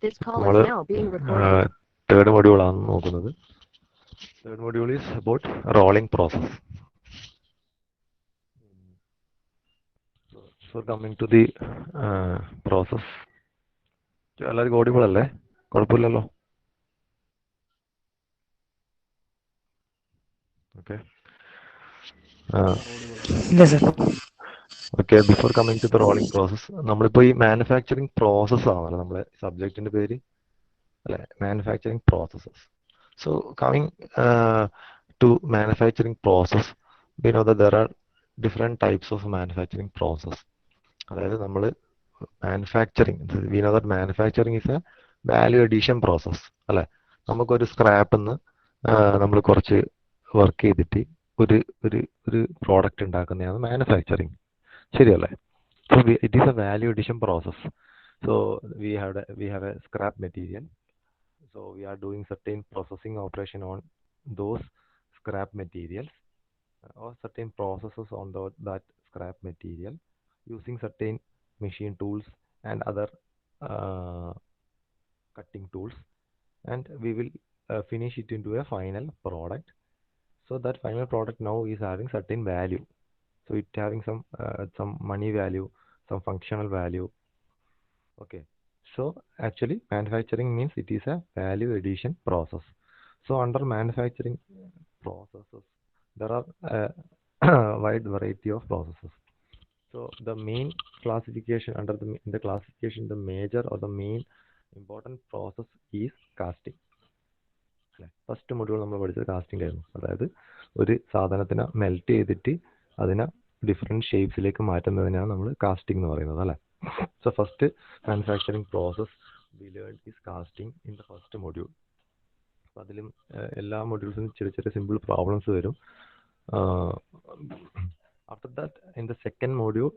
This call is now being recorded. Third module ആണ് നോക്കുന്നത്. Third module is about rolling process. So coming to the process. എല്ലാവർക്കും audible അല്ലേ? കുഴപ്പമില്ലല്ലോ? Okay. Yes, sir. Okay, before coming to the rolling process, നമ്മളിപ്പോൾ ഈ manufacturing process ആണല്ലോ നമ്മളെ സബ്ജക്റ്റിന്റെ പേര് അല്ലെ, manufacturing processes. So coming to manufacturing process, we know that there are different types of manufacturing process. അതായത് നമ്മൾ we know that manufacturing is a value addition process അല്ലെ. നമുക്കൊരു സ്ക്രാപ്പിൽ നിന്ന് നമ്മൾ കുറച്ച് വർക്ക് ചെയ്തിട്ട് ഒരു പ്രോഡക്റ്റ് ഉണ്ടാക്കുന്നതാണ് മാനുഫാക്ചറിങ്, ശരിയല്ലേ? So it is a value addition process. So we have a scrap material. So we are doing certain processing operation on those scrap materials or certain processes on that scrap material using certain machine tools and other cutting tools, and we will finish it into a final product. So that final product now is having certain value. So it having some money value, some functional value. Okay. So actually manufacturing means it is a value addition process. So under manufacturing processes there are a wide variety of processes. So the main classification in the classification, the major or the main important process is casting. First module നമ്മൾ പഠിച്ചത് casting ആയിരുന്നു. അതായത് ഒരു സാധനത്തിനെ melt ചെയ്തിട്ട് അതിനെ different ഷേപ്സിലേക്ക് മാറ്റുന്നതിനാണ് നമ്മൾ casting എന്ന് പറയുന്നത് അല്ലേ. So first manufacturing process we learned is casting in the first module. അപ്പോൾ അതിലും എല്ലാ മൊഡ്യൂൾസിനും ചെറിയ സിമ്പിൾ പ്രോബ്ലംസ് വരും. After that, in the second module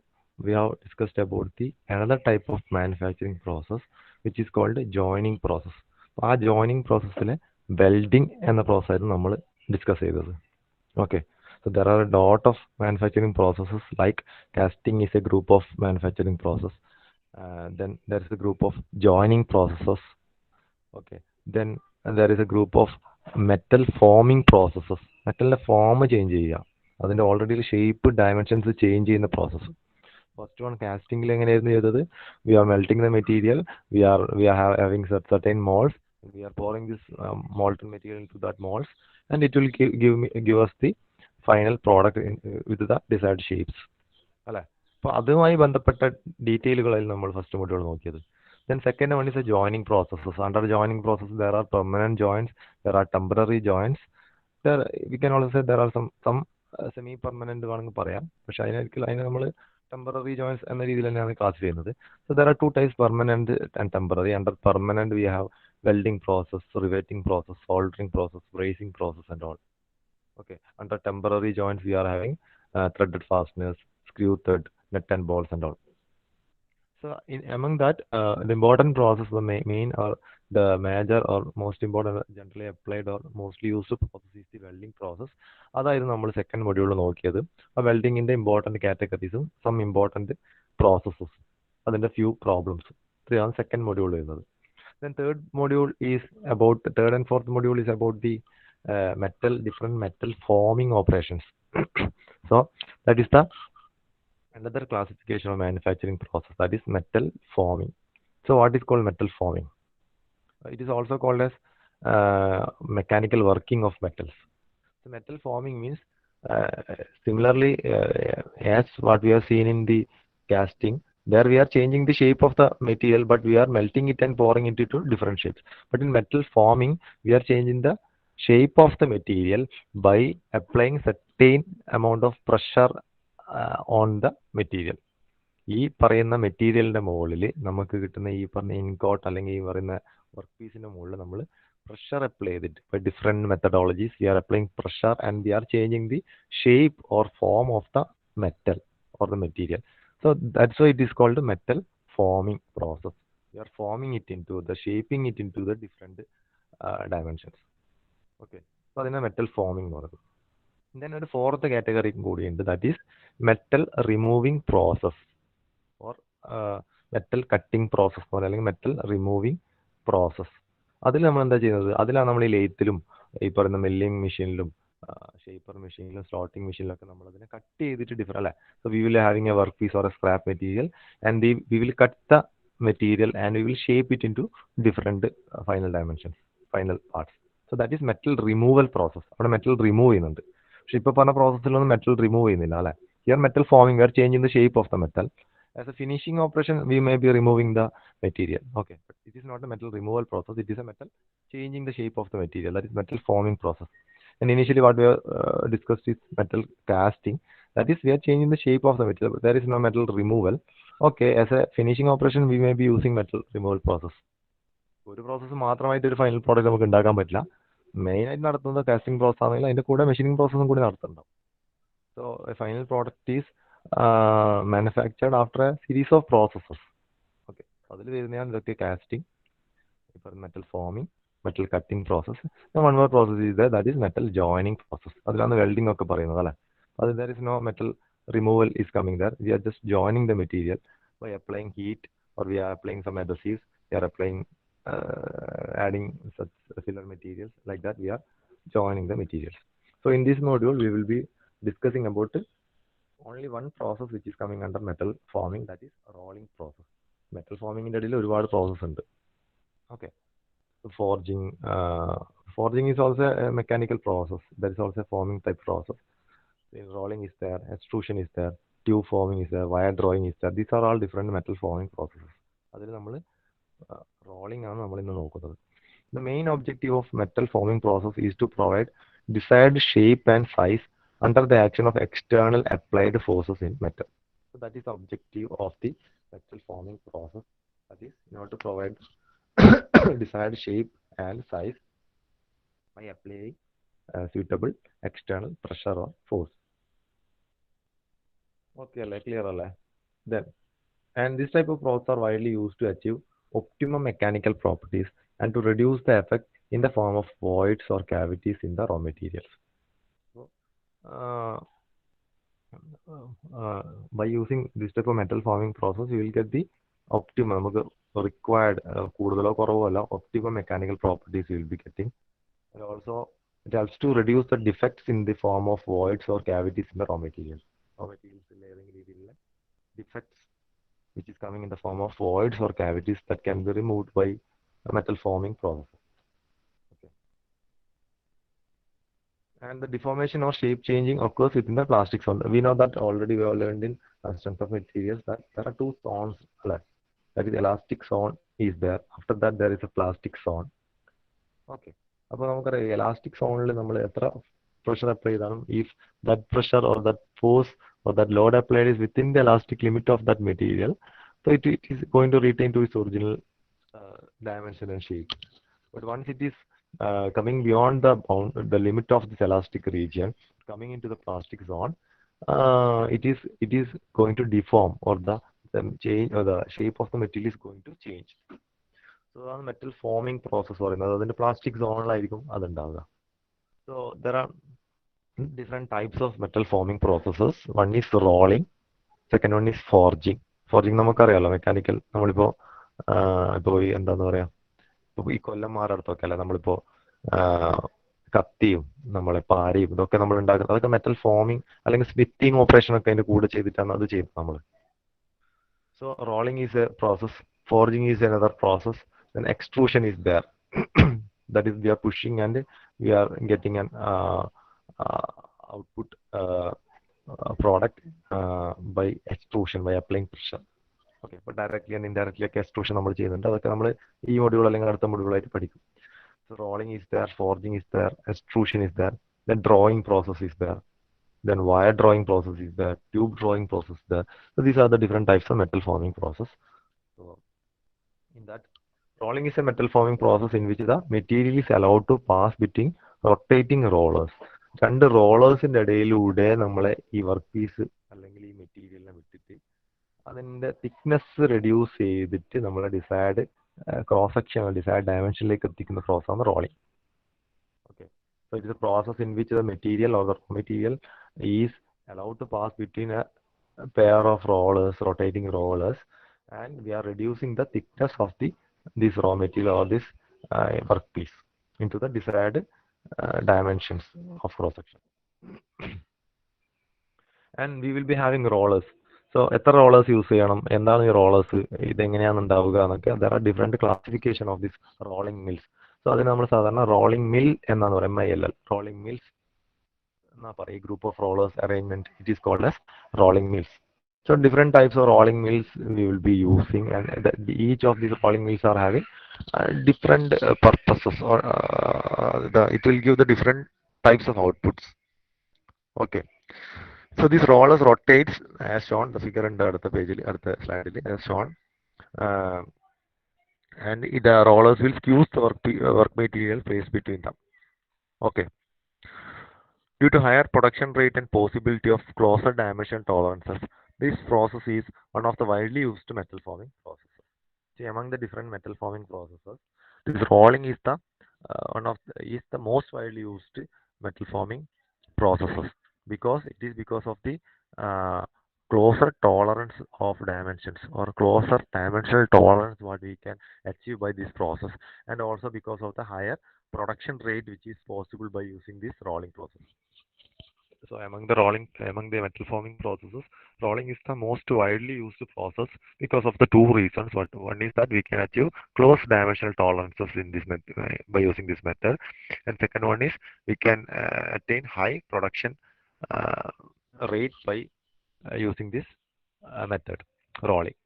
we have discussed about the another type of manufacturing process which is called joining process. ആ joining processലെ welding എന്ന process ആയിരുന്നു നമ്മൾ discuss ചെയ്തത്. Okay. So there are a lot of manufacturing processes, like casting is a group of manufacturing process. Then there is a group of joining processes. Okay. Then there is a group of metal forming processes. മെറ്റലിന്റെ form change ചെയ്യുക, അതിന്റെ already shape dimensions change ചെയ്യുന്ന process. First one കാസ്റ്റിംഗിൽ എങ്ങനെയായിരുന്നു ചെയ്തത്? We are melting the material, we are having certain molds. We are pouring this molten material into that molds, and it will give us the final product with the desired shapes അല്ലേ. അപ്പോൾ അതുമായി ബന്ധപ്പെട്ട ഡീറ്റെയിലുകളായിരുന്നു നമ്മൾ first module നോക്കിയത്. Then second one is a joining processes. Under joining process there are permanent joints, there are temporary joints. There we can also say there are some semi permanent വേണമെങ്കിൽ പറയാം, പക്ഷെ അതിനെ നമ്മൾ temporary joints എന്ന രീതിയിൽ തന്നെയാണ് class ചെയ്യുന്നത്. So there are two types, permanent and temporary. Under permanent we have welding process, riveting process, soldering process, brazing process and all. Okay. Under temporary joints we are having threaded fasteners, screw thread, nut and bolts and all. So among that the important process, the main or the major or most important, generally applied or mostly used process is the welding process. അതായിരുന്നു നമ്മൾ second മൊഡ്യൂളിൽ നോക്കിയത്. ആ വെൽഡിങ്ങിന്റെ important കാറ്റഗറീസും some important processes, അതിന്റെ few problems, ഇത്രയാണ് second module വരുന്നത്. Then third and fourth module is about the different metal forming operations. So that is the another classification of manufacturing process, that is metal forming. So what is called metal forming? It is also called as mechanical working of metals. So metal forming means similarly as what we have seen in the casting, there we are changing the shape of the material, but we are melting it and pouring it into different shapes. But in metal forming we are changing the shape of the material by applying certain amount of pressure on the material. ഈ പറയുന്ന മെറ്റീരിയലിന്റെ മുകളിൽ നമുക്ക് കിട്ടുന്ന ഈ പറഞ്ഞ ഇൻകോട്ട് അല്ലെങ്കിൽ ഈ പറയുന്ന വർക്ക് പീസിന്റെ മുകളിൽ നമ്മൾ pressure apply ചെയ്തിട്ട് by different methodologies we are applying pressure and we are changing the shape or form of the metal or the material. So that's why it is called metal forming process. We are forming it into shaping it into the different dimensions. Okay. So അതിനെ metal foaming എന്ന് പറയുന്നത്. Then ഒരു fourth category കൂടിയുണ്ട്, that is metal removing process or metal cutting process പോലെ, അല്ലെങ്കിൽ metal removing process. അതിൽ നമ്മൾ എന്താ ചെയ്യുന്നത്, അതിലാണ് നമ്മൾ ഈ ലെയ്ത്തിലും ഈ പറയുന്ന മില്ലിംഗ് മെഷീനിലും ഷേപ്പർ മെഷീനിലും സ്ലോട്ടിംഗ് മെഷീനിലൊക്കെ നമ്മൾ അതിനെ കട്ട് ചെയ്തിട്ട് ഡിഫറെന്റ് അല്ലേ. So we will having a work piece or a scrap material and we will cut the material and we will shape it into different final dimensions, final parts. So that is metal removal process. അവിടെ metal remove ചെയ്യുന്നുണ്ട്. പക്ഷെ ഇപ്പോൾ പറഞ്ഞ പ്രോസസ്സിലൊന്നും metal remove ചെയ്യുന്നില്ല അല്ലേ. Here metal forming, we are changing the shape of the metal. As a finishing operation, we may be removing the material. Okay, but it is not a metal removal process. It is a metal changing the shape of the material. That is metal forming process. And initially, what we have discussed is metal casting. That is, we are changing the shape of the material. But there is no metal removal. Okay, as a finishing operation, we may be using metal removal process. ഒരു process മാത്രമായിട്ട് ഒരു final product നമുക്ക് ഉണ്ടാക്കാൻ പറ്റില്ല. Main ആയിട്ട് നടത്തുന്നത് casting process ആണെങ്കിൽ അതിന്റെ കൂടെ മെഷീനിങ് പ്രോസസ്സും കൂടി നടത്തുന്നുണ്ടാവും. So a final product is manufactured after a series of processes. Okay, അതിൽ വരുന്നതാണ് ഇതൊക്കെ കാസ്റ്റിംഗ്, ഇപ്പോൾ metal forming, metal cutting process. One more process is that is metal joining process. അതിലാണ് വെൽഡിംഗ് ഒക്കെ പറയുന്നത് അല്ലേ. അത് there is no metal removal is coming there. We are just joining the material by applying heat or we are applying some adhesives, we are applying adding such filler materials like that. We are joining the materials. So in this module we will be discussing about only one process which is coming under metal forming, that is rolling process. Metal forming ന്റെ ഇടയിൽ ഒരുപാട് process ഉണ്ട്. Okay, so forging is also a mechanical process. There is also a forming type process. Rolling is there, extrusion is there, tube forming is there, wire drawing is there. These are all different metal forming processes. അതിൽ നമ്മൾ rolling ആണ് നമ്മൾ ഇന്ന് നോക്കുന്നത്. The main objective of metal forming process is to provide desired shape and size under the action of external applied forces in metal. So that is the objective of the metal forming process. That is, in order to provide desired shape and size by applying suitable external pressure or force. Okay, clear alle. Then, and this type of process are widely used to achieve optimum mechanical properties and to reduce the effect in the form of voids or cavities in the raw materials. By using this type of metal forming process, you will get the optimum required കൂടുതലോ കുറവോ അല്ല optimum mechanical properties you will be getting. And also it helps to reduce the defects in the form of voids or cavities in the raw materials. Raw materials ഏതെങ്കിലും രീതിയിലുള്ള defects which is coming in the form of voids or cavities that can be removed by a metal forming process. And the deformation or shape changing occurs within the plastic zone. We know that already. We have learned in strength of materials that there are two zones. That is, elastic zone is there. After that, there is a plastic zone. Okay. അപ്പോൾ നമുക്കറിയാം elastic zone നമ്മൾ എത്ര pressure apply ചെയ്താലും if that pressure or that force or that load applied is within the elastic limit of that material, so it is going to retain to its original dimension and shape. But once it is coming beyond the limit of this elastic region, coming into the plastic zone, it is going to deform, or the change, or the shape of the material is going to change. So the metal forming process പറയുന്നത് അതിന്റെ plastic zone-ലായിരിക്കും അതുണ്ടാവുക. So there are different types of metal forming processes. One is rolling, second one is forging. Forging നമുക്കറിയാലോ, mechanical. നമ്മളിപ്പോ എന്താന്ന് പറയാ, ഈ കൊല്ലന്മാരടുത്തൊക്കെ അല്ലെ നമ്മളിപ്പോ കത്തിയും നമ്മളെ പാരയും ഇതൊക്കെ നമ്മൾ ഉണ്ടാക്കുന്നത്, അതൊക്കെ മെറ്റൽ ഫോമിങ് അല്ലെങ്കിൽ സ്മിത്തിങ് ഓപ്പറേഷൻ ഒക്കെ അതിന്റെ കൂടെ ചെയ്തിട്ടാണ് അത് ചെയ്യുന്നത് നമ്മൾ. So rolling is A process, forging is another process, then extrusion is there. That is, we are pushing and we are getting an output product by extrusion, by applying pressure. Okay, അപ്പോൾ directly and indirectly ഒക്കെ extrusion നമ്മൾ ചെയ്യുന്നുണ്ട്. അതൊക്കെ നമ്മൾ ഈ module അല്ലെങ്കിൽ അടുത്ത മൊഡ്യൂളായിട്ട് പഠിക്കും. So rolling is there, forging is there, extrusion is there, then drawing process is there, then wire drawing process is there, tube drawing process there. So these are the different types of metal forming process. So in that, rolling is a metal forming process in which the material is allowed to pass between rotating rollers. രണ്ട് റോളേഴ്സിന്റെ ഇടയിലൂടെ നമ്മളെ ഈ work piece അല്ലെങ്കിൽ ഈ മെറ്റീരിയലിനെ വിട്ടിട്ട് അതിന്റെ thickness reduce ചെയ്തിട്ട് നമ്മളെ ഡിസൈഡ് ക്രോസ് സെക്ഷൻ, ഡിസൈഡ് ഡയമെൻഷനിലേക്ക് എത്തിക്കുന്ന പ്രോസസ്സാണ് rolling. Okay, so it is a process in which the material or the raw material is allowed to pass between a pair of rollers, rotating rollers, and we are reducing the thickness of the this raw material or this workpiece into the desired dimensions of cross section. And we will be having rollers. So എത്ര rollers use ചെയ്യണം, എന്താണ് ഈ rollers, ഇതെങ്ങനെയാണ് ഉണ്ടാവുക എന്നൊക്കെ there are different classification of this rolling mills. So അതിന് നമ്മൾ സാധാരണ റോളിംഗ് മിൽ എന്നാണ് പറയുക, MILL, റോളിംഗ് മിൽസ് എന്നാ പറയുക. Group of rollers arrangement, it is called as rolling mills. So different types of rolling mills we will be using, and each of these rolling mills are having different purposes, or it will give the different types of outputs. Okay. So this rollers rotates as shown, the figure in the page, the slide as shown, uh, and the rollers will skew the work material placed between them. Okay. Due to higher production rate and possibility of closer dimension tolerances, this process is one of the widely used metal forming processes. See, among the different metal forming processes, this rolling is the most widely used metal forming processes, because it is because of the closer tolerance of dimensions, or closer dimensional tolerance what we can achieve by this process, and also because of the higher production rate which is possible by using this rolling process. So among the metal forming processes, rolling is the most widely used process because of the two reasons. One is that we can achieve close dimensional tolerances in this by using this method, and second one is we can attain high production uh, rate by using this method, rolling.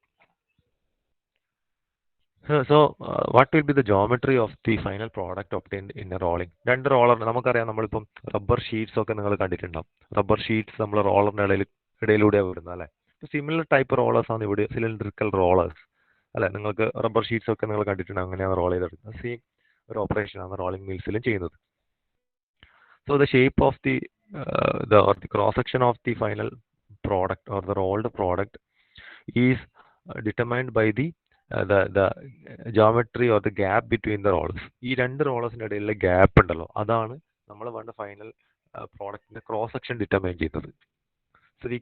So what will be the geometry of the final product obtained in a rolling? രണ്ട് roller നമുക്കറിയാം, നമ്മളിപ്പം rubber sheets ഒക്കെ നിങ്ങൾ കണ്ടിട്ടുണ്ടാവും. Rubber sheets നമ്മൾ റോളറിന്റെ ഇടയിലൂടെയാണ് വരുന്നത് അല്ലേ. Similar type rollers ആണ് ഇവിടെ, സിലിണ്ടറിക്കൽ റോളേഴ്സ് അല്ലെ. നിങ്ങൾക്ക് റബ്ബർ ഷീറ്റ്സ് ഒക്കെ നിങ്ങൾ കണ്ടിട്ടുണ്ടാവും, അങ്ങനെയാണ് റോൾ ചെയ്തെടുക്കുന്നത്. സെയിം ഒരു ഓപ്പറേഷൻ ആണ് റോളിംഗ് മിൽസിലും ചെയ്യുന്നത്. So the shape of the cross section of the final product or the rolled product is determined by the geometry or the gap between the rollers. ഈ രണ്ട് റോളേഴ്സിന്റെ ഇടയിലുള്ള ഗ്യാപ്പ് ഉണ്ടല്ലോ, അതാണ് നമ്മൾ വേണ്ട ഫൈനൽ പ്രോഡക്റ്റിന്റെ ക്രോസ് സെക്ഷൻ ഡിറ്റർമൈൻ ചെയ്യുന്നത്. So we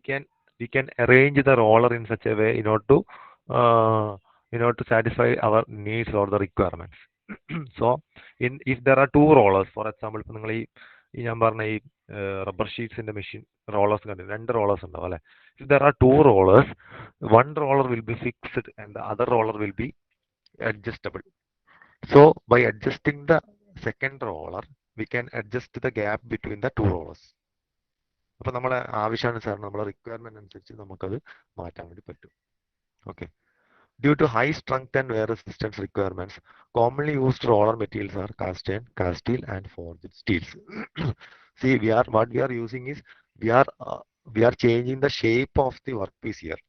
can arrange the roller in such a way in order to satisfy our needs or the requirements. So if there are two rollers, for example, ഇപ്പൊ നിങ്ങൾ ഈ ഞാൻ പറഞ്ഞ ഈ rubber ഷീറ്റ്സിന്റെ machine rollers കണ്ടിട്ട് രണ്ട് rollers ഉണ്ടാവും അല്ലെ. If there are two rollers, one roller will be fixed and the other roller will be adjustable. So by adjusting the second roller, we can adjust the gap between the two rollers. അപ്പൊ നമ്മളെ ആവശ്യാനുസരണം നമ്മളെ requirement അനുസരിച്ച് നമുക്കത് മാറ്റാൻ വേണ്ടി പറ്റും. Okay. Due to high strength and wear resistance requirements, commonly used roller materials are cast iron, cast steel, and forged steels. See, what we are using is we are changing the shape of the workpiece here.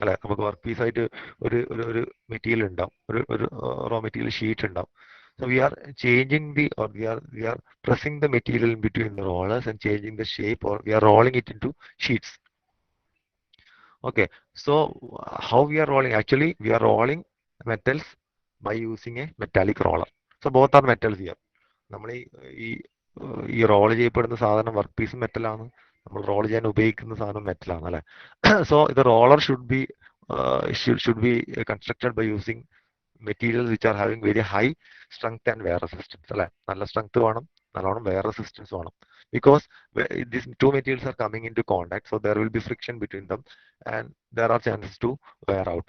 അല്ലെ, നമുക്ക് work piece ആയിട്ട് ഒരു material ഉണ്ടാവും, ഒരു raw material sheet ഉണ്ടാവും. So we are changing we are pressing the material in between the rollers and changing the shape, or we are rolling it into sheets. Okay, so how we are rolling? Actually, we are rolling metals by using a metallic roller. So both are metals here. നമ്മൾ ഈ role ചെയ്യപ്പെടുന്ന സാധനം work piece മെറ്റലാണ്, നമ്മൾ role ചെയ്യാൻ ഉപയോഗിക്കുന്ന സാധനം മെറ്റലാണ് അല്ലെ. So ഇത് roller should be constructed by using materials which are having very high strength and wear resistance അല്ലെ. നല്ല സ്ട്രെങ്ത് വേണം, നല്ലോണം wear resistance വേണം, because these two materials are coming into contact, so there will be friction between them and there are chances to wear out.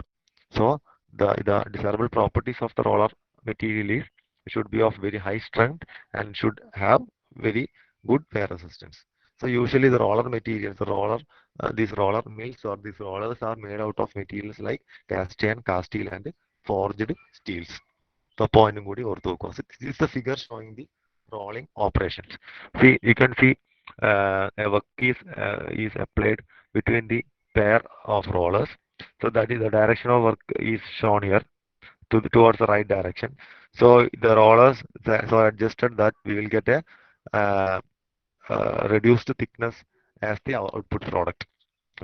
So the desirable properties of the roller material is should be of very high strength and should have very good wear resistance. So usually the roller materials, these roller mills or these rollers are made out of materials like cast iron, cast steel, and forged steels. So point കൂടി ഓർത്തു വെക്കുക. This is the figure showing the rolling operations. See, you can see a workpiece is applied between the pair of rollers. So that is the direction of work is shown here towards the right direction. So the rollers so adjusted that we will get a reduced thickness as the output product.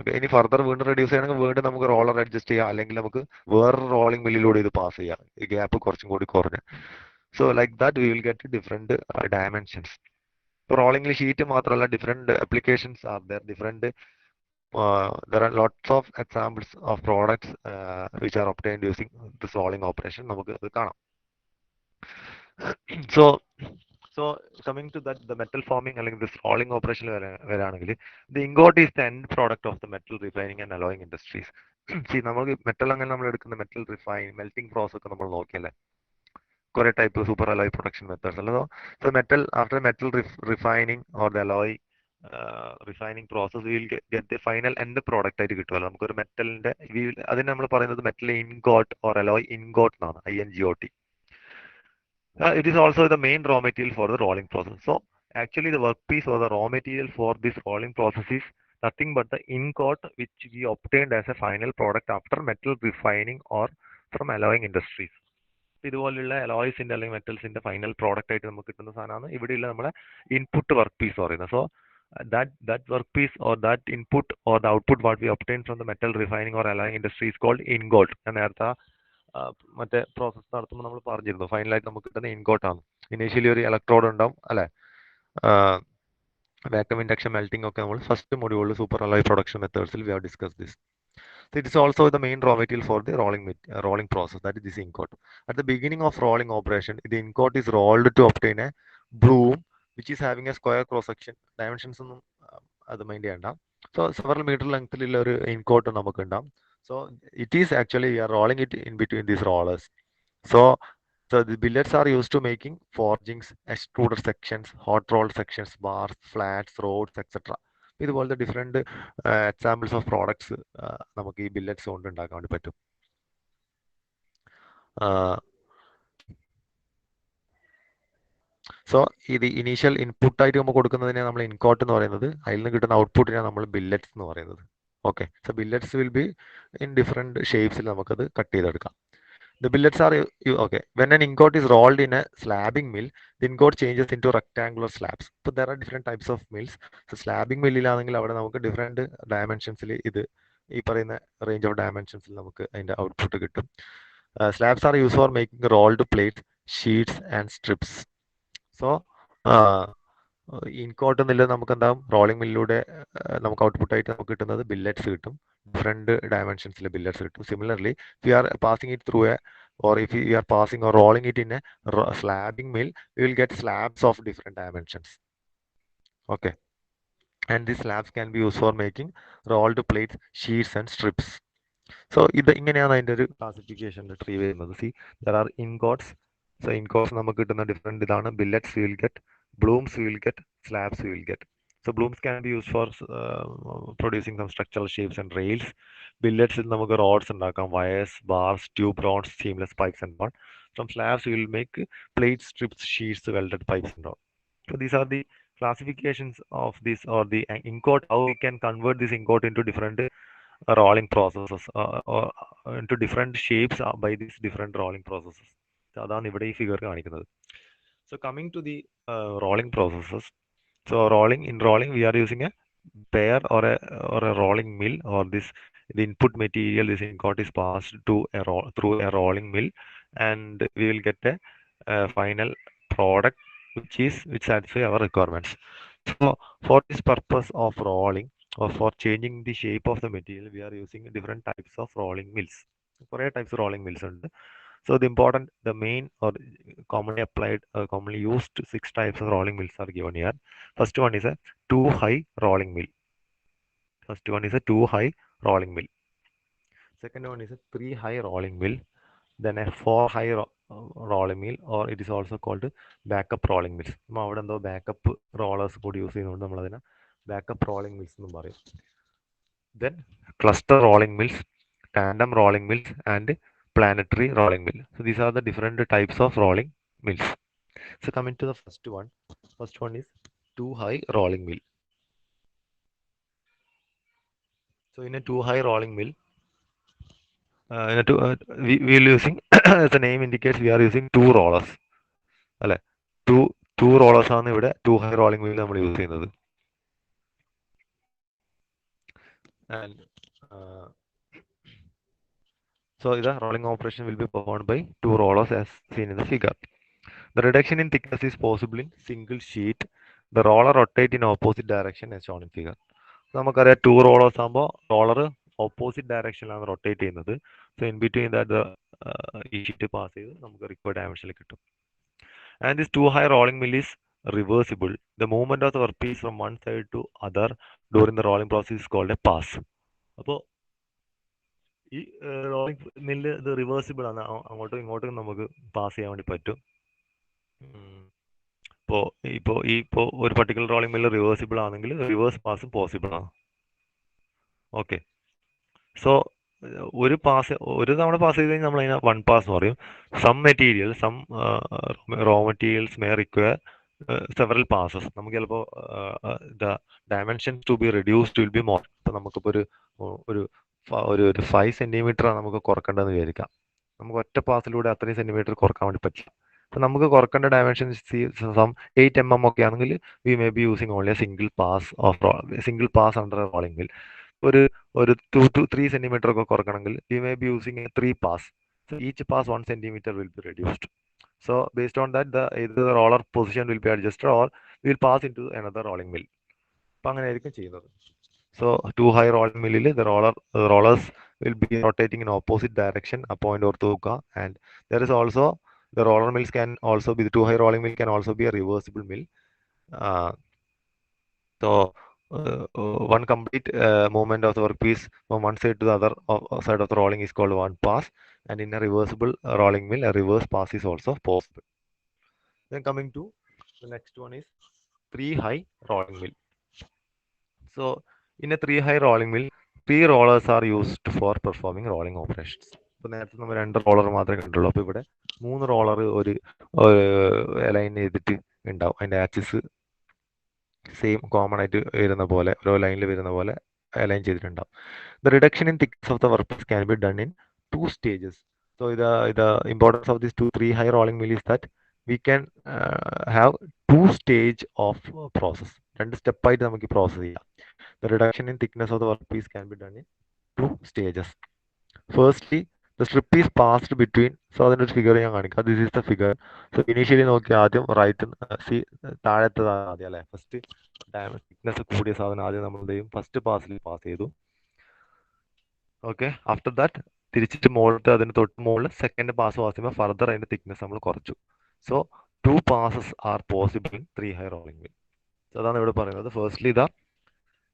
Okay, ഇനി further വീണ്ടും reduce ചെയ്യണമെങ്കിൽ വീണ്ടും നമുക്ക് roller adjust ചെയ്യാം, അല്ലെങ്കിൽ നമുക്ക് വേറൊരു rolling മില്ലിലൂടെ ഇത് പാസ് ചെയ്യാം, ഈ ഗ്യാപ്പ് കുറച്ചും കൂടി കുറഞ്ഞ്. So like that we will get different dimensions. Rolling sheet മാത്രമല്ല, different applications are there, different there are lots of examples of products which are obtained using this rolling operation. നമുക്ക് അത് കാണാം. So so coming to that, the metal forming അല്ലെങ്കിൽ this rolling operation വരാണെങ്കിൽ the ingot is the end product of the metal refining and alloying industries. See, നമുക്ക് metal അങ്ങനെ നമ്മൾ എടുക്കുന്ന metal refine melting process ഒക്കെ നമ്മൾ നോക്കിയല്ലേ, കുറെ type super alloy production methods അല്ലോ. So metal after metal refining or the alloy refining process will get the final end product ആയിട്ട് കിട്ടുമല്ലോ. നമുക്കൊരു മെറ്റലിന്റെ അതിന് നമ്മൾ പറയുന്നത് metal ingot or alloy ingot എന്നാണ്, INGOT. It is also the main raw material for the rolling process. So actually the workpiece or the raw material for this rolling process is nothing but the ingot which we obtained as a final product after metal refining or from alloying industries. ഇതുപോലുള്ള അലോയ്സിന്റെ അല്ലെങ്കിൽ മെറ്റൽസിന്റെ final product ആയിട്ട് നമുക്ക് കിട്ടുന്ന സാധനമാണ് ഇവിടെയുള്ള നമ്മുടെ input work piece പറയുന്നത്. So that work piece or that input or the output what we obtain from the metal refining or alloying industry is called ingot. ഞാൻ നേരത്തെ മറ്റേ പ്രോസസ് നടത്തുമ്പോൾ നമ്മൾ പറഞ്ഞിരുന്നു ഫൈനലായിട്ട് നമുക്ക് കിട്ടുന്ന ഇൻഗോട്ട് ആണ്. ഇനീഷ്യലി ഒരു ഇലക്ട്രോഡ് ഉണ്ടാവും അല്ലെ, വാക്വം ഇൻഡക്ഷൻ മെൽറ്റിംഗ് ഒക്കെ നമ്മൾ ഫസ്റ്റ് മൊഡ്യൂളിൽ സൂപ്പർ അലോയ് പ്രൊഡക്ഷൻ മെത്തേഡ്സിൽ we have discuss this. So it is also the main raw material for the rolling process, that is this ingot. At the beginning of rolling operation, the ingot is rolled to obtain a bloom which is having a square cross section. Dimensions ഒന്നും അത് mind ചെയ്യണ്ട. So several meter ലെങ്ത്തിലുള്ള ഒരു ഇൻകോട്ട് നമുക്ക് ഉണ്ടാവും. So it is actually we are rolling it in between these rollers. So the billets are used to making forgings, extruder sections, hot rolled sections, bars, flats, rods, etc. ഇതുപോലത്തെ different examples of products നമുക്ക് ഈ ബില്ലറ്റ്സ് കൊണ്ട് ഉണ്ടാക്കാൻ വേണ്ടി പറ്റും. So ഇത് initial input ആയിട്ട് നമ്മൾ കൊടുക്കുന്നതിനെ നമ്മൾ ഇൻകോട്ട് എന്ന് പറയുന്നത്, അതിൽ നിന്ന് കിട്ടുന്ന ഔട്ട്പുട്ടിനെ നമ്മൾ ബില്ലറ്റ്സ് എന്ന് പറയുന്നത്. Okay, so billets will be in different ഷേപ്സിൽ നമുക്കത് കട്ട് ചെയ്തെടുക്കാം. The billets are okay. When an ingot is rolled in a slabbing mill, the ingot changes into rectangular slabs. So there are different types of mills. So slabbing mill ആണെങ്കിൽ അവിടെ നമുക്ക് different ഡയമെൻഷൻസിൽ ഇത് ഈ പറയുന്ന range of ഡയമെൻഷൻസിൽ നമുക്ക് അതിന്റെ output കിട്ടും. Slabs are used for making rolled plates, sheets and strips. So ഇൻകോട്ട് എന്നുള്ളത് നമുക്ക് എന്താകും, റോളിംഗ് മില്ലിലൂടെ നമുക്ക് ഔട്ട്പുട്ട് ആയിട്ട് നമുക്ക് കിട്ടുന്നത് ബില്ലറ്റ്സ് കിട്ടും, ഡിഫറെന്റ് ഡയമെൻഷൻസിലെ ബില്ലറ്റ്സ് കിട്ടും. Similarly we are passing it through a or if we are passing or rolling it in a slabbing mill, we will get slabs of different dimensions. Okay, and these slabs can be used for making rolled plates, sheets and strips. So ഇത് ഇങ്ങനെയാണ് അതിന്റെ ഒരു classification tree വരുന്നത്. See, there are ingots. So ingots നമുക്ക് കിട്ടുന്ന different ഇതാണ്. billets we will get, blooms we will get, slabs we will get. So blooms can be used for producing some structural shapes and rails. Billets നമുക്ക് rods ഉണ്ടാക്കാം, wires, bars, tube rods, seamless pipes and all. From slabs we will make plates, strips, sheets, welded pipes and all. So these are the classifications of this or the ingot, how we can convert this ingot into different rolling processes or into different shapes by these different rolling processes. അതാണ് ഇവിടെ ഈ figure കാണിക്കുന്നത്. So coming to the rolling processes. So in rolling we are using a pair or a rolling mill, or the input material, this ingot is passed to through a rolling mill, and we will get a final product which satisfy our requirements. So for this purpose of rolling or for changing the shape of the material, we are using different types of rolling mills. Four types of rolling mills ഉണ്ട്. So the main or commonly applied, commonly used 6 types of rolling mills are given here. First one is a 2-high rolling mill. First one is a 2-high rolling mill. Second one is a 3-high rolling mill. Then a 4-high rolling mill, or it is also called backup rolling mills. അവിടെ എന്തോ backup rollers കൂടി use ചെയ്യുന്നതുകൊണ്ട് നമ്മൾ അതിനെ backup rolling mills എന്നും പറയും. Then cluster rolling mills, tandem rolling mills and planetary rolling mill. So these are the different types of rolling mills. So coming to the first one is 2-high rolling mill. So in a 2-high rolling mill, we will using as the name indicates, we are using 2 rollers. അല്ലെ, two rollers ആണ് ഇവിടെ 2-high rolling mill നമ്മൾ use ചെയ്യുന്നത്. And so the rolling operation will be performed by 2 rollers as seen in the figure. The reduction in thickness is possible in single sheet. The roller rotate in opposite direction as shown in figure. നമുക്കറിയാം 2 rollers ആകുമ്പോൾ roller opposite ഡയറക്ഷനിലാണ് rotate ചെയ്യുന്നത്. So in between that ഈ sheet pass ചെയ്ത് നമുക്ക് required ഡയമെൻഷനിൽ കിട്ടും. And this 2 high rolling mill is reversible. The movement of the work piece from one side to other during the rolling process is called a pass. അപ്പോൾ ഈ rolling mill ഇത് reversible ആണ്, അങ്ങോട്ടും ഇങ്ങോട്ടും നമുക്ക് പാസ് ചെയ്യാൻ വേണ്ടി പറ്റും. ഇപ്പോൾ ഒരു പർട്ടിക്കുലർ റോളിംഗ് മില്ല് റിവേഴ്സിബിൾ ആണെങ്കിൽ റിവേഴ്സ് പാസും പോസിബിൾ ആണ്. ഓക്കെ, സോ ഒരു തവണ പാസ് ചെയ്ത് കഴിഞ്ഞാൽ നമ്മൾ അതിനെ വൺ പാസ് എന്ന് പറയും. Some raw materials may require several passes. നമുക്ക് ചിലപ്പോൾ the dimension to be reduced will be more. ഇപ്പം നമുക്കിപ്പോൾ ഒരു 5 സെന്റിമീറ്ററാണ് നമുക്ക് കുറക്കേണ്ടതെന്ന് വിചാരിക്കാം. നമുക്ക് ഒറ്റ പാസിലൂടെ അത്രയും സെന്റിമീറ്റർ കുറക്കാൻ വേണ്ടി പറ്റില്ല. അപ്പം നമുക്ക് കുറക്കേണ്ട ഡയമെൻഷൻ സം 8 mm ഒക്കെ ആണെങ്കിൽ we may be using only single pass under rolling mill. ഒരു 2 to 3 സെന്റിമീറ്റർ ഒക്കെ കുറക്കണമെങ്കിൽ we may be using 3 pass. So each pass 1 centimetre will be reduced. So based on that, either the roller position will be adjusted or we will pass into another rolling mill. അപ്പം അങ്ങനെ ആയിരിക്കും ചെയ്യുന്നത്. So 2 high rolling mill, the rollers will be rotating in opposite direction. A point ഓർത്ത് നോക്കുക. And there is also the roller mills can also be, the 2 high rolling mill can also be a reversible mill. So one complete movement of the workpiece from one side to the other side of the rolling is called one pass. And in a reversible rolling mill, a reverse pass is also possible. Then coming to the next one is 3 high rolling mill. So in a 3 high rolling mill, 3 rollers are used for performing rolling operations. ഇപ്പോൾ നേരത്തെ നമ്മൾ 2 roller മാത്രമേ കണ്ടുള്ളൂ. അപ്പോൾ ഇവിടെ 3 roller ഒരു align ചെയ്തിട്ട് ഉണ്ടാവും. അതിൻ്റെ ആക്സിസ് സെയിം കോമൺ ആയിട്ട് വരുന്ന പോലെ, ഓരോ ലൈനിൽ വരുന്ന പോലെ അലൈൻ ചെയ്തിട്ടുണ്ടാവും. The reduction in thickness of the workpiece can be done in 2 stages. So the importance of these 3 high rolling mill is that we can have 2 stage of process. 2 സ്റ്റെപ്പായിട്ട് നമുക്ക് പ്രോസസ് ചെയ്യാം. The reduction in thickness of the workpiece can be done in 2 stages. Firstly, the strip is passed between. So അതിൻ്റെ ഒരു figure ഞാൻ കാണിക്കാം. This is the figure. So initially നോക്കി ആദ്യം right താഴത്തതാണ് ആദ്യം അല്ലേ. ഫസ്റ്റ് തിക്നെസ് കൂടിയ സാധനം ആദ്യം നമ്മൾ എന്ത് ചെയ്യും, ഫസ്റ്റ് പാസിൽ പാസ് ചെയ്തു. ഓക്കെ, ആഫ്റ്റർ ദാറ്റ് തിരിച്ചിട്ട് മുകളിലത്തെ അതിന് തൊട്ട് മുകളിൽ സെക്കൻഡ് പാസ് ചെയ്യുമ്പോൾ ഫർദർ അതിന്റെ തിക്നെസ് നമ്മൾ കുറച്ചു. So 2 passes are possible in 3 high rolling mill. So അതാണ് ഇവിടെ പറയുന്നത്. Firstly the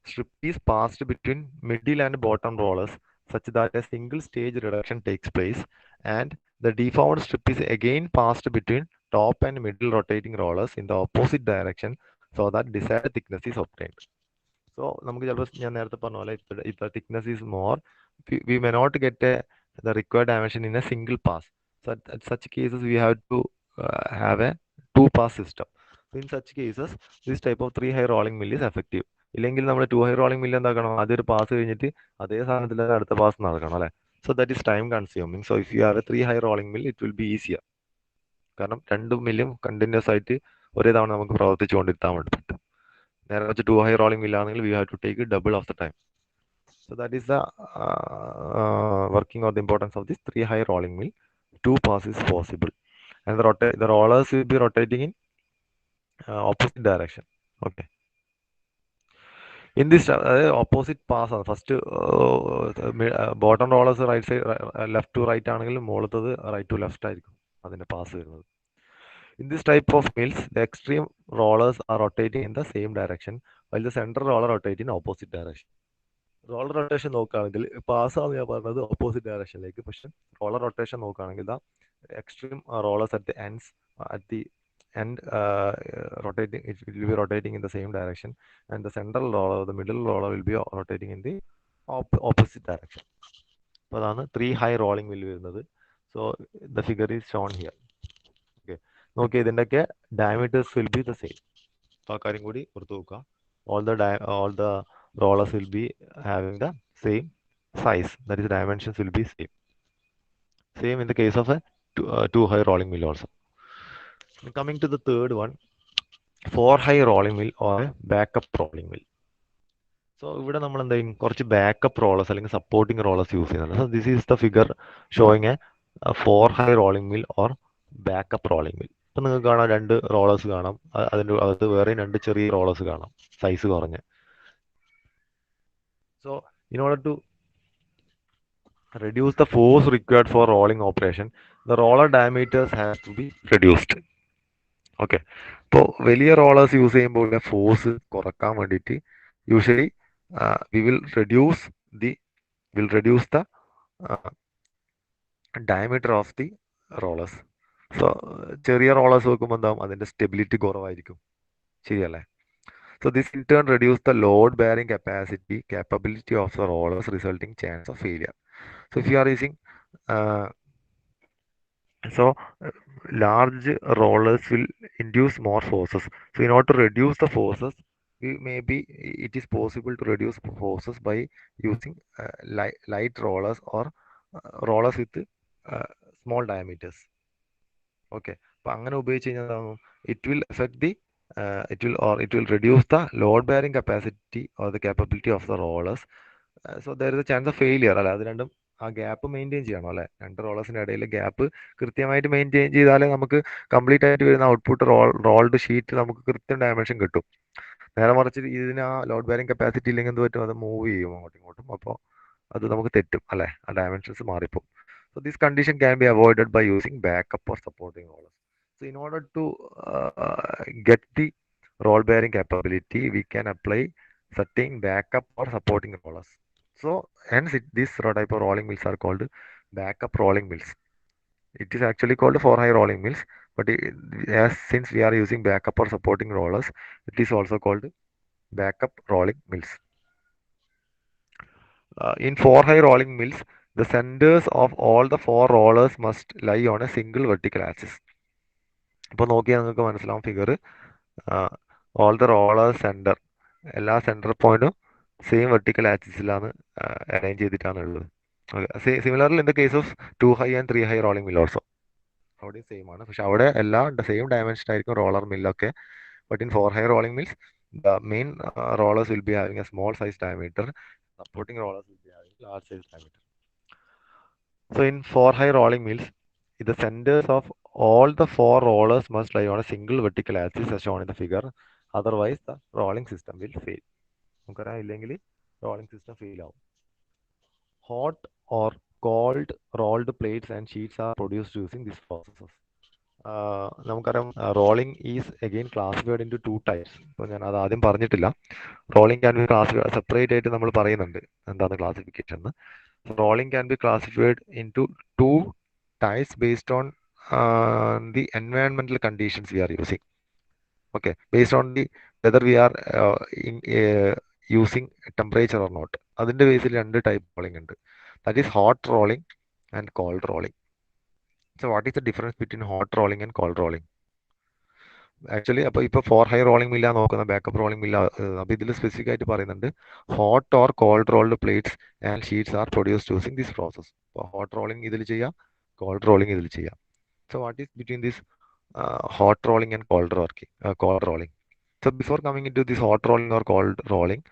strip is passed between middle and bottom rollers such that a single stage reduction takes place, and the deformed strip is again passed between top and middle rotating rollers in the opposite direction so that desired thickness is obtained. So നമുക്ക് ചിലപ്പോൾ ഞാൻ നേരത്തെ പറഞ്ഞ പോലെ if the thickness is more, we may not get the required dimension in a single pass. So at such cases we have to have a 2 pass system. So in such cases this type of 3 high rolling mill is effective. ഇല്ലെങ്കിൽ നമ്മൾ 2 high rolling mill എന്താക്കണം, ആദ്യം ഒരു pass കഴിഞ്ഞിട്ട് അതേ സാധനത്തിൽ അടുത്ത pass നടക്കണം അല്ലേ. So that is time consuming. So if you have A 3 high rolling mill it will be easier. കാരണം 2 മില്ലും കണ്ടിന്യൂസ് ആയിട്ട് ഒരേ തവണ നമുക്ക് പ്രവർത്തിച്ചുകൊണ്ടിരുത്താൻ വേണ്ടി പറ്റും. നേരെ വെച്ച് 2 high rolling mill ആണെങ്കിൽ we have to take double of the time. So that is the working or the importance of this 3 high rolling mill. 2 pass is possible, and the rollers will be rotating in opposite direction. Okay, in this opposite pass first bottom rollers right side left to right ആണെങ്കിൽ മുകളിലത്തത് right to left ആയിരിക്കും അതിന്റെ pass വരുന്നത്. In this type of mills, the extreme rollers are rotating in the same direction while the center roller rotating in opposite direction. Roller rotation നോക്കുകയാണെങ്കിൽ പാസ്സാണ് ഞാൻ പറഞ്ഞത് opposite ഡയറക്ഷനിലേക്ക്. പക്ഷെ roller rotation നോക്കുകയാണെങ്കിൽ the extreme rollers at the end rotating, it will be rotating in the same direction, and the central roller, the middle roller will be rotating in the opposite direction. അപ്പോൾ അതാണ് 3 high rolling mill വരുന്നത്. So the figure is shown here. Okay, നോക്കി ഇതിൻ്റെയൊക്കെ diameters will be the same. അപ്പോൾ ആ കാര്യം കൂടി ഓർത്ത് നോക്കുക. all the rollers will be having the same size, that is dimensions will be same in the case of a 2 high rolling mill also. Coming to the third one, 4 high rolling mill or a backup rolling mill. So ഇവിടെ നമ്മൾ എന്താ ചെയ്യും, കുറച്ച് backup rollers അല്ലെങ്കിൽ supporting rollers use ചെയ്യുന്നുണ്ട്. So this is the figure showing A 4 high rolling mill or backup rolling mill. ഇപ്പം നിങ്ങൾക്ക് കാണാം 2 റോളേഴ്സ് കാണാം, അതിൻ്റെ അകത്ത് വേറെ 2 ചെറിയ റോളേഴ്സ് കാണാം, സൈസ് കുറഞ്ഞ്. So in order to reduce the force required for rolling operation, the roller diameters has to be reduced. Okay, ഇപ്പോൾ വലിയ റോളേഴ്സ് യൂസ് ചെയ്യുമ്പോൾ ഫോഴ്സ് കുറക്കാൻ വേണ്ടിയിട്ട് usually we the will reduce the diameter of the rollers. So ചെറിയ rollers വെക്കുമ്പോൾ എന്താവും, അതിൻ്റെ stability കുറവായിരിക്കും, ശരിയല്ലേ? So this in turn reduce the load bearing capability of the rollers, resulting chance of failure. So if you are using uh, so large rollers will induce more forces. So in order to reduce the forces, maybe it is possible to reduce forces by using light rollers or rollers with uh, small diameters. Okay, അപ്പോൾ അങ്ങനെ ഉപയോഗിച്ച് കഴിഞ്ഞാൽ it will affect the it will reduce the load bearing capacity or the capability of the rollers. So there is a chance of failure അല്ലെ? അത് രണ്ടും ആ gap maintain ചെയ്യണം അല്ലെ? രണ്ട് റോളേഴ്സിന്റെ ഇടയിൽ ഗ്യാപ്പ് കൃത്യമായിട്ട് മെയിൻറ്റെയിൻ ചെയ്താലേ നമുക്ക് കംപ്ലീറ്റ് ആയിട്ട് വരുന്ന ഔട്ട്പുട്ട് റോൾഡ് ഷീറ്റ് നമുക്ക് കൃത്യം ഡയമെൻഷൻ കിട്ടും. നേരെ മറിച്ച് ഇതിന് ആ ലോഡ് ബെയറിംഗ് കപ്പാസിറ്റി ഇല്ലെങ്കിൽ എന്ത് പറ്റും, അത് മൂവ് ചെയ്യും അങ്ങോട്ടും ഇങ്ങോട്ടും, അപ്പോൾ അത് നമുക്ക് തെറ്റും അല്ലെ? ആ ഡയമെൻഷൻസ് മാറിപ്പോകും. So this condition can be avoided by using backup or supporting rollers. So in order to get the roll bearing capability, we can apply certain backup or supporting rollers. So hence this type of rolling mills are called backup rolling mills. It is actually called for high rolling mills, but since we are using backup or supporting rollers, it is also called backup rolling mills. In for high rolling mills, the centers of all the four rollers must lie on a single vertical axis. ഇപ്പോൾ നോക്കിയാൽ നിങ്ങൾക്ക് മനസ്സിലാവും figure, all the rollers centre, എല്ലാ centre പോയിന്റും same vertical ആക്സിസിലാണ് arrange ചെയ്തിട്ടാണ് ഉള്ളത്. Okay, similarly in the case of 2 high and 3 high rolling mill also, അവിടെയും സെയിം ആണ്. പക്ഷെ അവിടെ എല്ലാം സെയിം ഡയമെൻഷൻ ആയിരിക്കും റോളർ മില്ലൊക്കെ. But in 4 high rolling mills the main rollers will be having a small size diameter, supporting rollers will be having large size diameter. So in 4 high rolling mills, the centers of all the four rollers must lie on a single vertical axis as shown in the figure. Otherwise, the rolling system will fail. നമുക്കറിയാം, ഇല്ലെങ്കിൽ rolling system fail ആവും. Hot or cold rolled plates and sheets are produced using these processes. നമുക്കറിയാം rolling is again classified into 2 types. ഇപ്പോൾ ഞാൻ അത് ആദ്യം പറഞ്ഞിട്ടില്ല. Rolling can be classified separate ആയിട്ട് നമ്മൾ പറയുന്നുണ്ട് എന്താണ് ക്ലാസിഫിക്കേഷൻ എന്ന്. Rolling can be classified into 2 types based on the environmental conditions we are using. Okay, based on the whether we are using temperature or not. അതിന്റെ ബേസിൽ 2 type rolling ഉണ്ട്. That is hot rolling and cold rolling. So what is the difference between hot rolling and cold rolling? Actually അപ്പോൾ ഇപ്പോൾ 4 high rolling മില്ല നോക്കുന്ന backup rolling മില്ല, അപ്പോൾ ഇതിൽ specific ആയിട്ട് പറയുന്നുണ്ട് hot or cold rolled plates and sheets are produced using this process. അപ്പോൾ hot rolling ഇതിൽ ചെയ്യാം, കോൾഡ് റോളിംഗ് ഇതിൽ ചെയ്യാം. So what is between this hot rolling and cold rolling? So before coming into this hot rolling or cold rolling,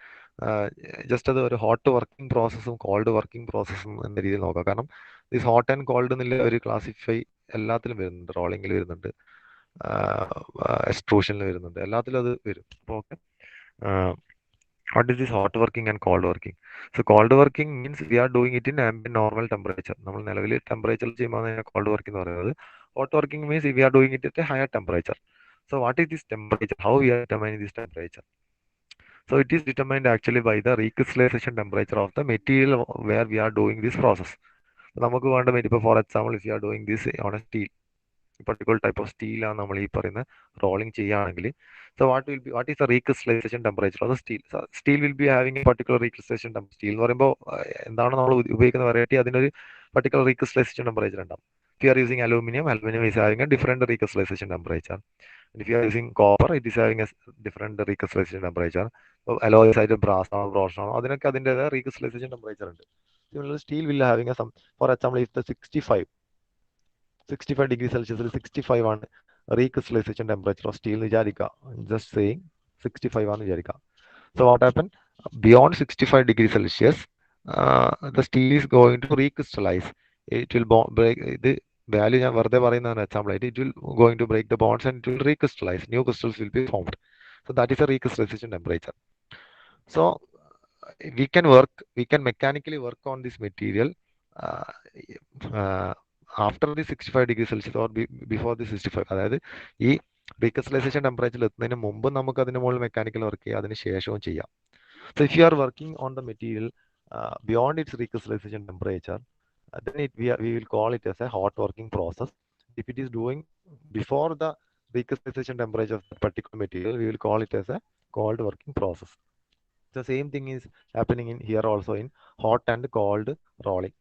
just അത് ഒരു hot working പ്രോസസ്സും cold working പ്രോസസ്സും എന്ന രീതിയിൽ നോക്കാം. കാരണം ദിസ് ഹോട്ട് ആൻഡ് കോൾഡ് എന്നുള്ള ഒരു ക്ലാസിഫൈ എല്ലാത്തിലും വരുന്നുണ്ട്, റോളിംഗിൽ വരുന്നുണ്ട്, എക്സ്ട്രൂഷനിൽ വരുന്നുണ്ട്, എല്ലാത്തിലും അത് വരും. അപ്പോൾ okay, what is this hot working and cold working? So cold working means we are doing it in ambient normal temperature. നമ്മൾ നിലവിൽ ടെമ്പറേച്ചറിൽ ചെയ്യുമ്പോൾ കോൾഡ് വർക്കിംഗ് എന്ന് പറയുന്നത്. Hot working means we are doing it at a higher temperature. So what is this temperature? How we are determining this temperature? So it is determined actually by the recrystallization temperature of the material where we are doing this process. നമുക്ക് വേണ്ട, ഇപ്പോൾ four example if you are doing this on A steel, particular type of steel ആണ് നമ്മൾ ഈ പറയുന്ന rolling ചെയ്യുകയാണെങ്കിൽ, so what is the recrystallization temperature of the steel? Steel will be having a particular recrystallization temperature. Steel എന്ന് പറയുമ്പോൾ എന്താണ് നമ്മൾ ഉപയോഗിക്കുന്ന വെറൈറ്റി, അതിനൊരു പർട്ടിക്കുലർ റീക്രിസ്റ്റലൈസേഷൻ ടെമ്പറേച്ചർ ഉണ്ടാവും. If you are using aluminium is having a different recrystallization temperature. If you are using copper it is having a different recrystallization temperature. Alloys ആയിട്ട് brass ആണോ bronze ആണോ അതിനൊക്കെ അതിൻ്റെതായ റീക്രിസ്റ്റലൈസേഷൻ ടെമ്പറേച്ചർ ഉണ്ട്. Steel will having A for example if the 65 degree സെൽഷ്യസിൽ 65 ആണ് recrystallisation temperature of steel എന്ന് വിചാരിക്കുക. ജസ്റ്റ് സേയിങ് 65 ആണെന്ന് വിചാരിക്കുക. So what happen beyond 65 degree Celsius the steel is going to recrystallize. It will break, ഇത് value ഞാൻ വെറുതെ പറയുന്നതാണ് എക്സാമ്പിൾ ആയിട്ട്. It will going to break the bones and it will recrystallize. New crystals will be formed. So that is a recrystallization temperature. So we can mechanically work on this material uh, uh, after the 65 degree Celsius or before the 65. അതായത് ഈ recrystallisation ടെമ്പറേച്ചറിൽ എത്തുന്നതിന് മുമ്പ് നമുക്ക് അതിന് മുകളിൽ mechanical work ചെയ്യാം, അതിന് ശേഷവും ചെയ്യാം. So if you are working on the material beyond its recrystallization temperature, then we will call it as a hot working process. If it is doing before the recrystallization temperature of the particular material, we will call it as a cold working process. The same thing is happening in here also in hot and cold rolling.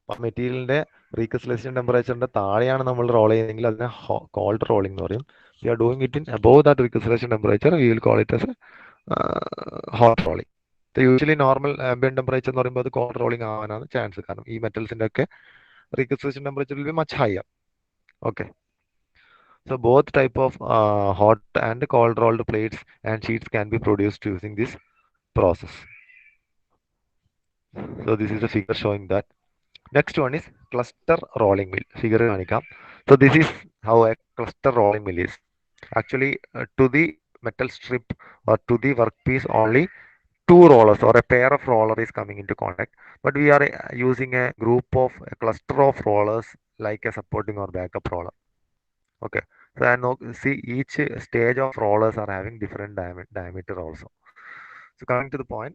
അപ്പോൾ മെറ്റീരിയലിന്റെ recrystallisation ടെമ്പറേച്ചറിന്റെ താഴെയാണ് നമ്മൾ role ചെയ്യുന്നതെങ്കിൽ അതിനെ called rolling എന്ന് പറയും. We are doing it in above that recrystallization temperature, we will call it as hot rolling. Usually normal ambient temperature എന്ന് പറയുമ്പോൾ അത് കോൾഡ് റോളിംഗ് ആവാനാണ് ചാൻസ്, കാരണം ഈ മെറ്റൽസിന്റെ ഒക്കെ recrystallization temperature will be much higher. Okay, so both type of hot and cold rolled plates and sheets can be produced using this process. So this is the figure showing that. Next one is cluster rolling mill. Figure kanikam. So this is how a cluster rolling mill is. Actually, to the metal strip or to the workpiece, only two rollers or a pair of roller is coming into contact. But we are using a group of a cluster of rollers like a supporting or backup roller. Okay. So I know, see, each stage of rollers are having different diameter also. So coming to the point,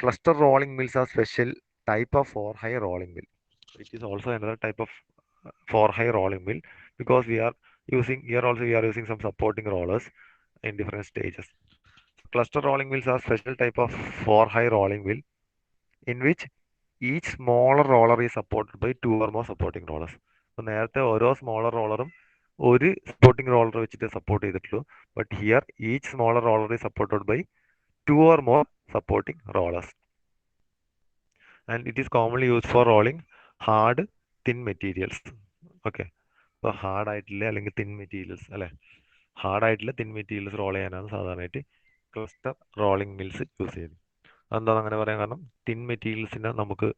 cluster rolling mills are special type of for high rolling mill. It is also another type of for high rolling mill, because we are using here also we are using some supporting rollers in different stages. So cluster rolling mills are special type of for high rolling mill in which each smaller roller is supported by two or more supporting rollers. So നേരത്തെ ഓരോ smaller roller ഒരു supporting roller വെച്ചിട്ട് support ചെയ്തിട്ടുള്ളൂ. But here each smaller roller is supported by two or more supporting rollers. And it is commonly use for rolling hard thin materials. Okay, അപ്പോൾ ഹാർഡായിട്ടില്ല അല്ലെങ്കിൽ thin materials അല്ലേ, ഹാർഡായിട്ടുള്ള thin materials role ചെയ്യാനാണ് സാധാരണയായിട്ട് cluster rolling mills use ചെയ്യുന്നത്. അതെന്താ അങ്ങനെ പറയാൻ കാരണം, തിൻ മെറ്റീരിയൽസിനെ നമുക്ക്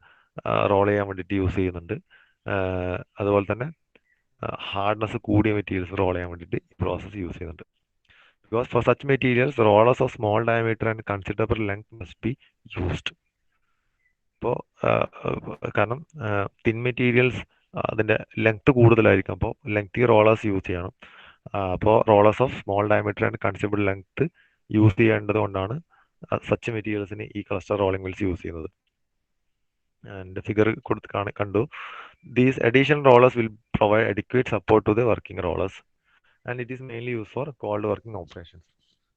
റോൾ ചെയ്യാൻ വേണ്ടിയിട്ട് യൂസ് ചെയ്യുന്നുണ്ട്. അതുപോലെ തന്നെ ഹാർഡ്നെസ് കൂടിയ മെറ്റീരിയൽസ് റോൾ ചെയ്യാൻ വേണ്ടിയിട്ട് ഈ പ്രോസസ്സ് യൂസ് ചെയ്യുന്നുണ്ട്. Because for such materials rollers of small diameter and considerable length must be used. അപ്പോൾ കാരണം തിൻ മെറ്റീരിയൽസ് അതിൻ്റെ ലെങ്ത് കൂടുതലായിരിക്കും, അപ്പോൾ ലെങ്തി റോളേഴ്സ് യൂസ് ചെയ്യണം. അപ്പോൾ rollers of small diameter and considerable length use ചെയ്യേണ്ടത് കൊണ്ടാണ് സച്ച് മെറ്റീരിയൽസിന് ഈ ക്ലസ്റ്റർ റോളിംഗ് മിൽസ് യൂസ് ചെയ്യുന്നത്. ആൻഡ് ഫിഗർ കണ്ടു, these additional rollers will provide adequate support to the working rollers, and it is mainly used for cold working operations.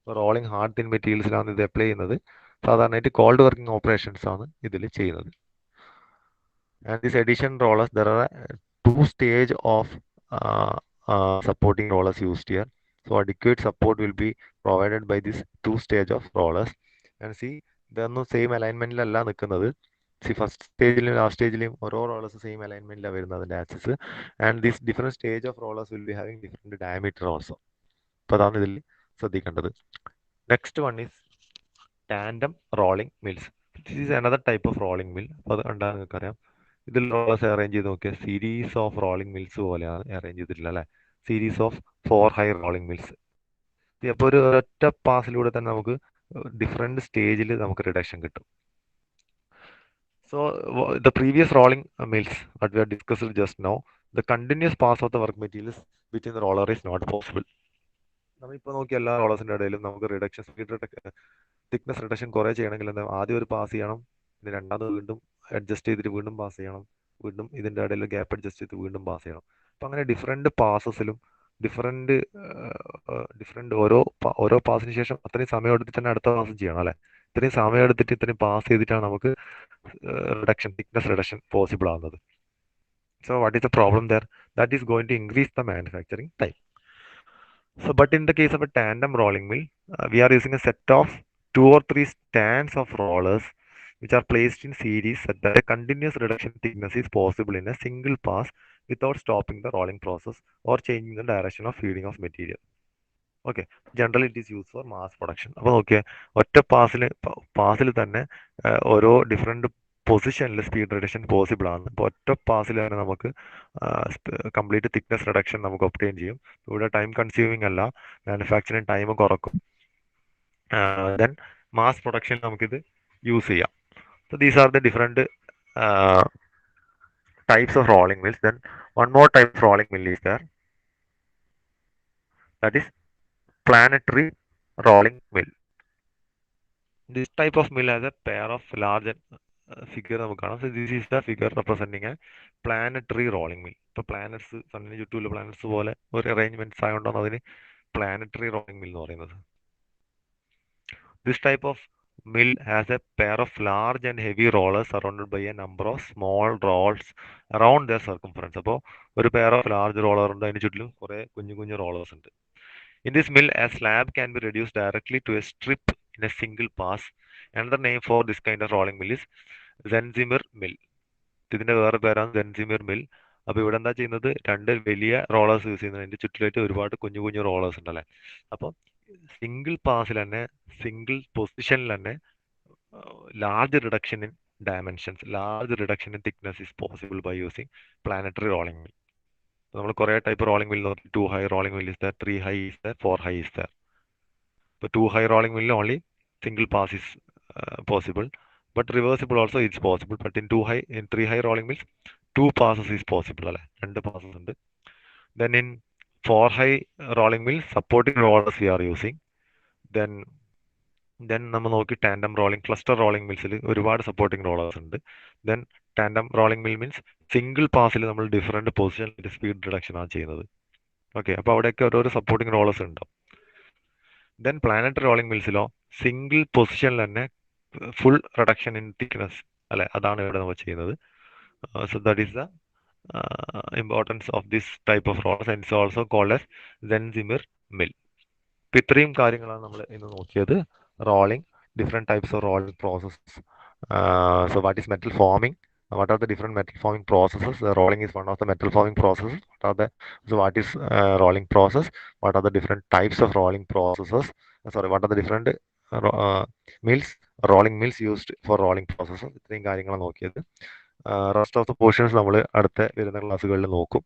So rolling hard thin മെറ്റീരിയൽസിലാണ് ഇത് apply ചെയ്യുന്നത്. സാധാരണയായിട്ട് cold working operations ആണ് ഇതിൽ ചെയ്യുന്നത്. And this additional rollers, there are two stage of supporting rollers used here. So adequate support will be provided by this two stage of rollers. And see, ഇതൊന്നും same അലൈൻമെന്റിലല്ല നിൽക്കുന്നത്. First സ്റ്റേജിലും last സ്റ്റേജിലും ഓരോ rollers same അലൈൻമെന്റിലാണ് വരുന്നത് അതിന്റെ axis. And this different stage of rollers will be having different diameter also. അപ്പോൾ അതാണ് ഇതിൽ ശ്രദ്ധിക്കേണ്ടത്. Next one is tandem rolling mills. This is another type of rolling mill. അപ്പോൾ അത് കണ്ടാൽ നിങ്ങൾക്ക് അറിയാം, ഇതിൽ റോളേഴ്സ് അറേഞ്ച് ചെയ്ത് നോക്കിയാൽ സീരീസ് ഓഫ് റോളിംഗ് മിൽസ് പോലെയാണ് അറേഞ്ച് ചെയ്തിട്ടില്ല അല്ലേ, series of 4 high rolling mills. അപ്പോൾ ഒരു ഒറ്റ പാസിലൂടെ തന്നെ നമുക്ക് ഡിഫറെന്റ് സ്റ്റേജിൽ നമുക്ക് റിഡക്ഷൻ കിട്ടും. So the previous rolling mills that we have discussed just now, the continuous pass of the work materials between the roller is not possible. നമ്മളിപ്പോൾ നോക്കിയ എല്ലാ റോളേഴ്സിൻ്റെ ഇടയിലും നമുക്ക് റിഡക്ഷൻ തിക്നെസ് റിഡക്ഷൻ കുറേ ചെയ്യണമെങ്കിൽ എന്താ, ആദ്യം ഒരു പാസ് ചെയ്യണം, പിന്നെ രണ്ടാമത് വീണ്ടും അഡ്ജസ്റ്റ് ചെയ്തിട്ട് വീണ്ടും പാസ് ചെയ്യണം, വീണ്ടും ഇതിൻ്റെ ഇടയിൽ ഗ്യാപ്പ് അഡ്ജസ്റ്റ് ചെയ്ത് വീണ്ടും പാസ് ചെയ്യണം. അപ്പം അങ്ങനെ ഡിഫറെൻറ്റ് പാസസിലും ഡിഫറെൻറ്റ് ഓരോ പാസിന് ശേഷം അത്രയും സമയം എടുത്തിട്ട് തന്നെ അടുത്ത പാസ് ചെയ്യണം അല്ലേ. ഇത്രയും സമയം എടുത്തിട്ട് ഇത്രയും പാസ് ചെയ്തിട്ടാണ് നമുക്ക് thickness reduction possible ആകുന്നത്. So what is the problem there? That is going to increase the manufacturing time. So but in the case of a tandem rolling mill, we are using a set of 2 or 3 stands of rollers which are placed in series so that a continuous reduction thickness is possible in a single pass without stopping the rolling process or changing the direction of feeding of material. Okay, generally it is use for mass production. അപ്പോൾ നോക്കിയാൽ ഒറ്റ പാസിൽ തന്നെ ഓരോ different പൊസിഷനിൽ speed reduction possible ആണ്. അപ്പോൾ ഒറ്റ പാസിൽ തന്നെ നമുക്ക് കംപ്ലീറ്റ് തിക്നെസ് റിഡക്ഷൻ നമുക്ക് ഒബ്റ്റെയിൻ ചെയ്യും. ഇവിടെ ടൈം കൺസ്യൂമിങ് അല്ല, മാനുഫാക്ചറിങ് ടൈം കുറക്കും. ദെൻ മാസ് പ്രൊഡക്ഷൻ നമുക്കിത് യൂസ് ചെയ്യാം. So these are the different types of rolling mills. Then one more type of rolling mill is there, that is planetary rolling mill. This type of mill has a pair of large figure നമുക്ക് കാണാം. So this is the figure representing a planetary rolling mill. ഇപ്പോൾ planets സണ്ണിന് ചുറ്റുമുള്ള planets പോലെ ഒരു arrangements ആയതുകൊണ്ടാണ് അതിന് planetary rolling mill എന്ന് പറയുന്നത്. This type of mill has a pair of large and heavy rollers surrounded by a number of small rolls around their circumference. അപ്പോൾ ഒരു pair of large roller ഉണ്ട്, അതിന് ചുറ്റിലും കുറെ കുഞ്ഞു കുഞ്ഞു rollers ഉണ്ട്. In this mill, a slab can be reduced directly to a strip in a single pass. Another name for this kind of rolling mill is Zenzimir mill. ഇതിന്റെ വേറെ പേരാണ് Zenzimir mill. അപ്പോൾ ഇവിടെ എന്താ ചെയ്യുന്നത്, രണ്ട് വലിയ റോളേഴ്സ് യൂസ് ചെയ്യുന്നത്, അതിന്റെ ചുറ്റിലായിട്ട് ഒരുപാട് കുഞ്ഞു കുഞ്ഞു റോളേഴ്സ് ഉണ്ടല്ലേ. അപ്പോൾ സിംഗിൾ പാസിൽ തന്നെ, സിംഗിൾ പൊസിഷനിൽ തന്നെ large reduction in dimensions, large reduction in thickness is possible by using planetary rolling mill. നമ്മൾ കുറേ ടൈപ്പ് റോളിംഗ് മിൽ നോക്കി. 2 high rolling mill is there, 3 high is there, 4 high is there. ഇപ്പോൾ 2 high rolling mill only single pass is possible, but reversible also is possible. But in 3 high rolling mills 2 passes is possible അല്ലേ, 2 passes ഉണ്ട്. Then in 4 high rolling mill supporting rollers we are using. Then നമ്മൾ നോക്കി tandem rolling, cluster rolling മിൽസിൽ ഒരുപാട് supporting rollers ഉണ്ട്. Then tandem rolling mill means single പാസിൽ നമ്മൾ different പൊസിഷനിൽ സ്പീഡ് റിഡക്ഷൻ ആണ് ചെയ്യുന്നത്. ഓക്കെ, അപ്പോൾ അവിടെയൊക്കെ ഓരോരോ സപ്പോർട്ടിംഗ് റോളേഴ്സ് ഉണ്ടാവും. ദെൻ പ്ലാനറ്ററി റോളിംഗ് മിൽസിലോ സിംഗിൾ പൊസിഷനിൽ തന്നെ ഫുൾ റിഡക്ഷൻ ഇൻ തിക്നെസ് അല്ലെ, അതാണ് ഇവിടെ നമ്മൾ ചെയ്യുന്നത്. So that is the importance of this type of rollers and it's also called as Sendzimir mill. ഇപ്പം ഇത്രയും കാര്യങ്ങളാണ് നമ്മൾ ഇന്ന് നോക്കിയത്. Rolling, different types of rolling processes. So what is metal forming? What are the different metal forming processes? Rolling is one of the metal forming processes. So what is rolling process? What are the different types of rolling processes? What are the different mills, rolling mills used for rolling processes? ഇത്രയും കാര്യങ്ങളാണ് നോക്കിയത്. Rest of the portions നമ്മൾ അടുത്ത വരുന്ന ക്ലാസ്സുകളിൽ നോക്കും.